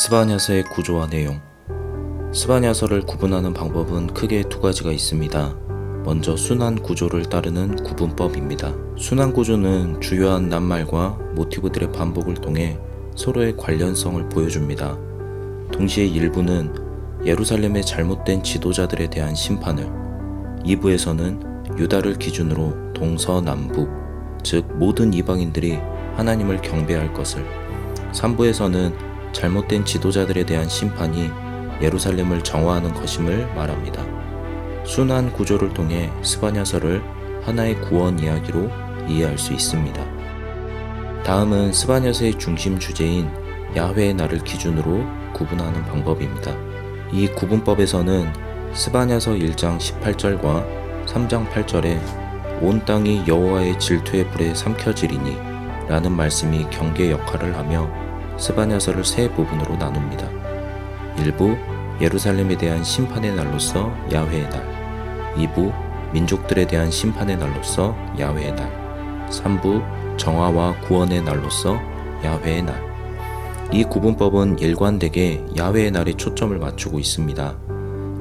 스바냐서의 구조와 내용. 스바냐서를 구분하는 방법은 크게 두 가지가 있습니다. 먼저 순환 구조를 따르는 구분법입니다. 순환 구조는 주요한 낱말과 모티브들의 반복을 통해 서로의 관련성을 보여줍니다. 동시에 1부는 예루살렘의 잘못된 지도자들에 대한 심판을, 2부에서는 유다를 기준으로 동서남북, 즉 모든 이방인들이 하나님을 경배할 것을, 3부에서는 잘못된 지도자들에 대한 심판이 예루살렘을 정화하는 것임을 말합니다. 순환 구조를 통해 스바냐서를 하나의 구원 이야기로 이해할 수 있습니다. 다음은 스바냐서의 중심 주제인 야훼의 날을 기준으로 구분하는 방법입니다. 이 구분법에서는 스바냐서 1장 18절과 3장 8절에 온 땅이 여호와의 질투의 불에 삼켜지리니 라는 말씀이 경계 역할을 하며 스바냐서를 세 부분으로 나눕니다. 1부 예루살렘에 대한 심판의 날로서 야훼의 날, 2부 민족들에 대한 심판의 날로서 야훼의 날, 3부 정화와 구원의 날로서 야훼의 날. 이 구분법은 일관되게 야훼의 날에 초점을 맞추고 있습니다.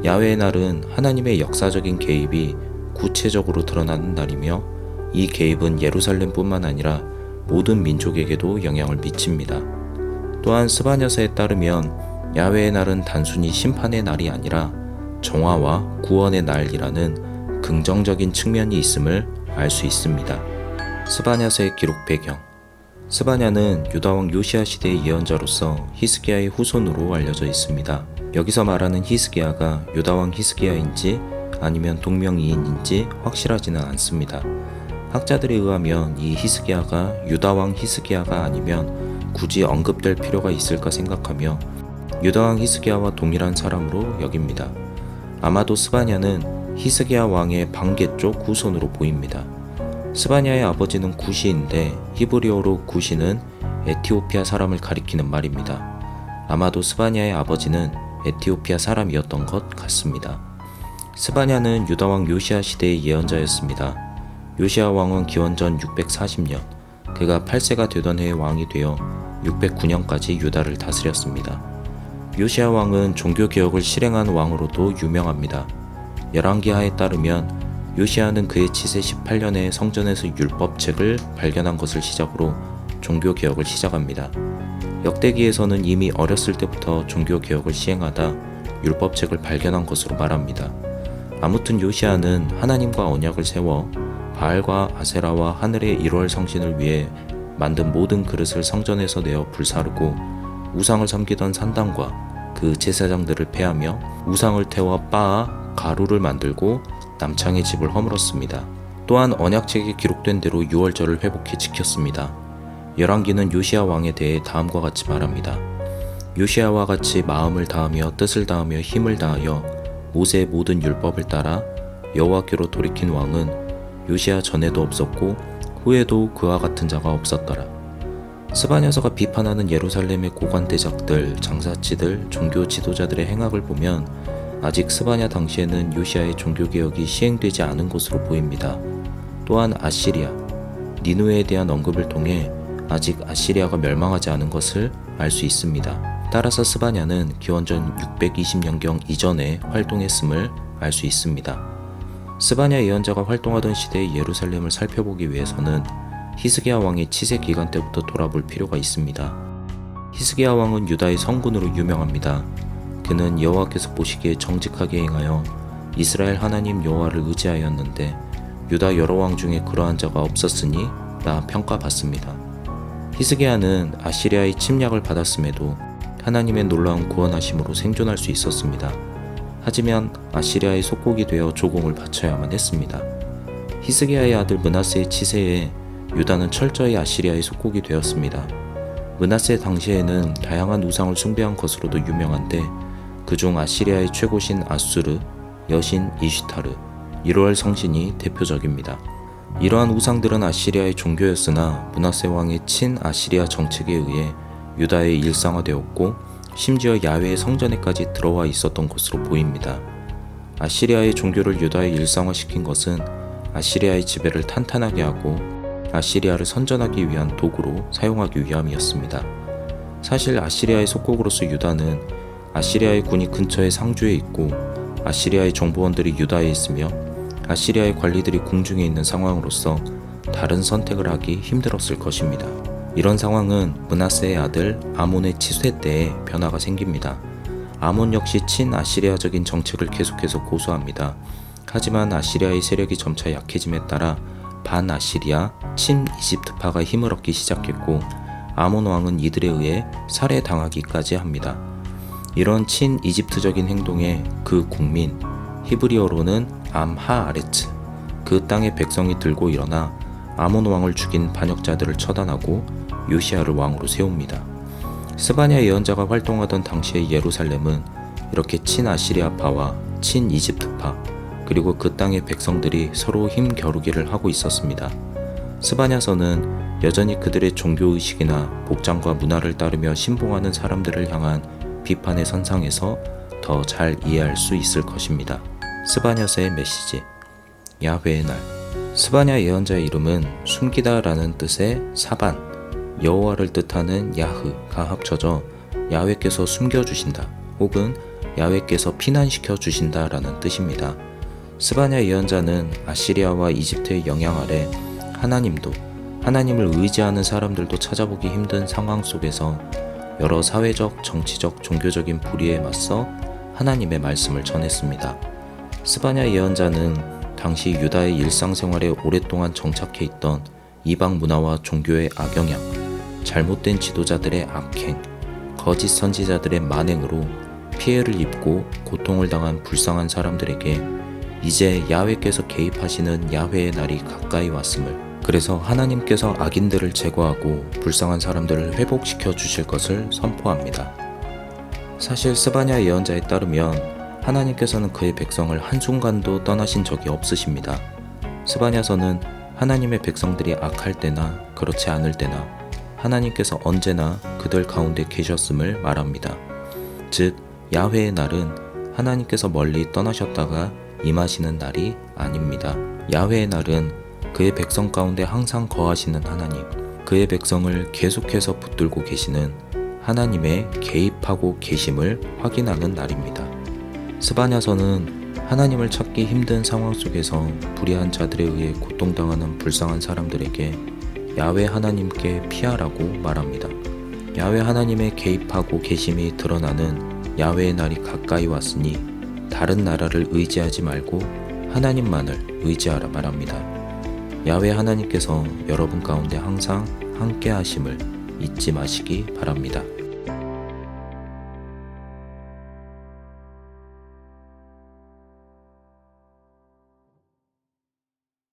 야훼의 날은 하나님의 역사적인 개입이 구체적으로 드러나는 날이며, 이 개입은 예루살렘뿐만 아니라 모든 민족에게도 영향을 미칩니다. 또한 스바냐서에 따르면 야훼의 날은 단순히 심판의 날이 아니라 정화와 구원의 날이라는 긍정적인 측면이 있음을 알 수 있습니다. 스바냐서의 기록 배경. 스바냐는 유다왕 요시야 시대의 예언자로서 히스기야의 후손으로 알려져 있습니다. 여기서 말하는 히스기야가 유다왕 히스기야인지 아니면 동명이인인지 확실하지는 않습니다. 학자들에 의하면 이 히스기야가 유다왕 히스기야가 아니면 굳이 언급될 필요가 있을까 생각하며 유다왕 히스기야와 동일한 사람으로 여깁니다. 아마도 스바냐는 히스기야 왕의 방계 쪽 후손으로 보입니다. 스바냐의 아버지는 구시인데 히브리어로 구시는 에티오피아 사람을 가리키는 말입니다. 아마도 스바냐의 아버지는 에티오피아 사람이었던 것 같습니다. 스바냐는 유다왕 요시야 시대의 예언자였습니다. 요시야 왕은 기원전 640년, 그가 8세가 되던 해에 왕이 되어 609년까지 유다를 다스렸습니다. 요시야 왕은 종교개혁을 실행한 왕으로도 유명합니다. 열왕기하에 따르면 요시야는 그의 치세 18년에 성전에서 율법책을 발견한 것을 시작으로 종교개혁을 시작합니다. 역대기에서는 이미 어렸을 때부터 종교개혁을 시행하다 율법책을 발견한 것으로 말합니다. 아무튼 요시야는 하나님과 언약을 세워 바알과 아세라와 하늘의 1월 성신을 위해 만든 모든 그릇을 성전에서 내어 불사르고 우상을 섬기던 산당과 그 제사장들을 패하며 우상을 태워 빻아 가루를 만들고 남창의 집을 허물었습니다. 또한 언약책에 기록된 대로 유월절을 회복해 지켰습니다. 열왕기는 요시야 왕에 대해 다음과 같이 말합니다. 요시야와 같이 마음을 다하며 뜻을 다하며 힘을 다하여 모세의 모든 율법을 따라 여호와께로 돌이킨 왕은 요시야 전에도 없었고 후에도 그와 같은 자가 없었더라. 스바냐서가 비판하는 예루살렘의 고관대작들, 장사치들, 종교 지도자들의 행악을 보면 아직 스바냐 당시에는 요시야의 종교개혁이 시행되지 않은 것으로 보입니다. 또한 아시리아, 니누에에 대한 언급을 통해 아직 아시리아가 멸망하지 않은 것을 알 수 있습니다. 따라서 스바냐는 기원전 620년경 이전에 활동했음을 알 수 있습니다. 스바냐 예언자가 활동하던 시대의 예루살렘을 살펴보기 위해서는 히스기야 왕의 치세 기간 때부터 돌아볼 필요가 있습니다. 히스기야 왕은 유다의 성군으로 유명합니다. 그는 여호와께서 보시기에 정직하게 행하여 이스라엘 하나님 여호와를 의지하였는데 유다 여러 왕 중에 그러한 자가 없었으니 라 평가받습니다. 히스기야는 아시리아의 침략을 받았음에도 하나님의 놀라운 구원하심으로 생존할 수 있었습니다. 하지만 아시리아의 속국이 되어 조공을 바쳐야만 했습니다. 히스기야의 아들 므낫세의 치세에 유다는 철저히 아시리아의 속국이 되었습니다. 므낫세 당시에는 다양한 우상을 숭배한 것으로도 유명한데 그중 아시리아의 최고신 아수르, 여신 이슈타르, 1월 성신이 대표적입니다. 이러한 우상들은 아시리아의 종교였으나 므낫세 왕의 친아시리아 정책에 의해 유다에 일상화되었고 심지어 야훼의 성전에까지 들어와 있었던 것으로 보입니다. 아시리아의 종교를 유다에 일상화시킨 것은 아시리아의 지배를 탄탄하게 하고 아시리아를 선전하기 위한 도구로 사용하기 위함이었습니다. 사실 아시리아의 속국으로서 유다는 아시리아의 군이 근처의 상주에 있고 아시리아의 정보원들이 유다에 있으며 아시리아의 관리들이 궁중에 있는 상황으로서 다른 선택을 하기 힘들었을 것입니다. 이런 상황은 므낫세의 아들 아몬의 치쇠 때에 변화가 생깁니다. 아몬 역시 친아시리아적인 정책을 계속해서 고수합니다. 하지만 아시리아의 세력이 점차 약해짐에 따라 반아시리아, 친이집트파가 힘을 얻기 시작했고 아몬 왕은 이들에 의해 살해당하기까지 합니다. 이런 친이집트적인 행동에 그 국민, 히브리어로는 암하아레츠, 그 땅의 백성이 들고 일어나 아몬 왕을 죽인 반역자들을 처단하고 요시야를 왕으로 세웁니다. 스바냐 예언자가 활동하던 당시의 예루살렘은 이렇게 친아시리아파와 친이집트파 그리고 그 땅의 백성들이 서로 힘겨루기를 하고 있었습니다. 스바냐서는 여전히 그들의 종교의식이나 복장과 문화를 따르며 신봉하는 사람들을 향한 비판의 선상에서 더 잘 이해할 수 있을 것입니다. 스바냐서의 메시지, 야훼의 날. 스바냐 예언자의 이름은 숨기다 라는 뜻의 사반, 여호와를 뜻하는 야흐가 합쳐져 야훼께서 숨겨주신다 혹은 야훼께서 피난시켜 주신다 라는 뜻입니다. 스바냐 예언자는 아시리아와 이집트의 영향 아래 하나님도, 하나님을 의지하는 사람들도 찾아보기 힘든 상황 속에서 여러 사회적, 정치적, 종교적인 불의에 맞서 하나님의 말씀을 전했습니다. 스바냐 예언자는 당시 유다의 일상생활에 오랫동안 정착해 있던 이방 문화와 종교의 악영향, 잘못된 지도자들의 악행, 거짓 선지자들의 만행으로 피해를 입고 고통을 당한 불쌍한 사람들에게 이제 야훼께서 개입하시는 야훼의 날이 가까이 왔음을, 그래서 하나님께서 악인들을 제거하고 불쌍한 사람들을 회복시켜 주실 것을 선포합니다. 사실 스바냐 예언자에 따르면 하나님께서는 그의 백성을 한순간도 떠나신 적이 없으십니다. 스바냐서는 하나님의 백성들이 악할 때나 그렇지 않을 때나 하나님께서 언제나 그들 가운데 계셨음을 말합니다. 즉, 야훼의 날은 하나님께서 멀리 떠나셨다가 임하시는 날이 아닙니다. 야훼의 날은 그의 백성 가운데 항상 거하시는 하나님, 그의 백성을 계속해서 붙들고 계시는 하나님의 개입하고 계심을 확인하는 날입니다. 스바냐서는 하나님을 찾기 힘든 상황 속에서 불의한 자들에 의해 고통당하는 불쌍한 사람들에게 야훼 하나님께 피하라고 말합니다. 야훼 하나님의 개입하고 계심이 드러나는 야훼의 날이 가까이 왔으니 다른 나라를 의지하지 말고 하나님만을 의지하라 말합니다. 야훼 하나님께서 여러분 가운데 항상 함께 하심을 잊지 마시기 바랍니다.